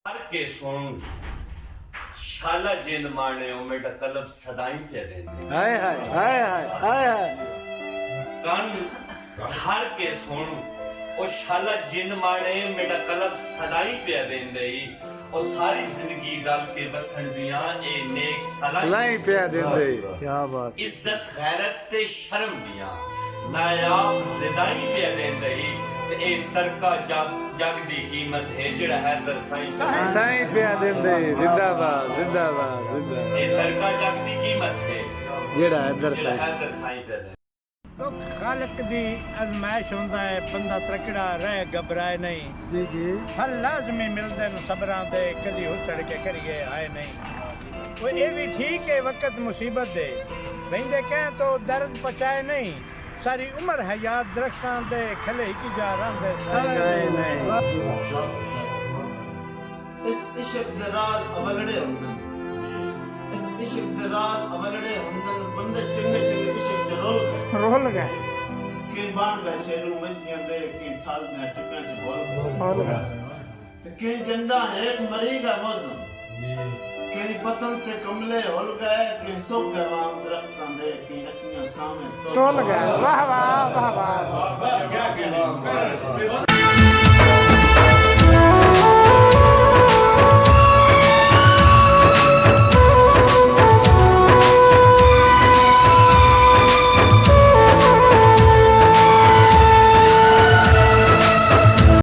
हर के सुन शाला जिंद माने ओ मेरा कलब सदाई पे देंदे हाय हाय हाय हाय हाय हाय कान हर के सुन ओ शाला जिंद माने मेरा कलब सदाई पे देंदे ओ सारी जिंदगी रल के बसन दियां ए नेक सलाई सलाई पे देंदे क्या बात इज्जत गैरत ते शर्म दियां नायाब रिदाई पे देंदे ते ए तरका जग दी कीमत है जेड़ा हैदर साईं साईं पे देंदे जिंदाबाद जिंदाबाद जिंदाबाद ए तरका जग दी कीमत है जेड़ा हैदर जेड़ा साईं हैदर साईं पे देंदे तो खालक दी अजमाइश होंदा है बंदा त्रकड़ा रह घबराए नहीं जी जी हर लाजमी मिलदे न सबरां दे कदी हुसड़ के करिए आए नहीं वो ये भी ठीक है वक्त मुसीबत दे बंदे कहें तो दर्द पचाए नहीं सारी उम्र है याद दरख्तां दे खले की जा रंदे सही नहीं इस इश्क दे राज अवलड़े हुंदन इस इश्क दे राज अवलड़े हुंदन बंदे चंगे चंगे इश्क च रोल गए कि बाण गए शेरू मजियां दे कि थाल में टिकने च बोल गए ते कि जंडा हेठ मरीगा मौसम कि पतन ते कमले होल गए कि सुख गए वाम दरख्तां दे कि अखियां सामने तोल गए वाह वाह वाह वाह क्या कहने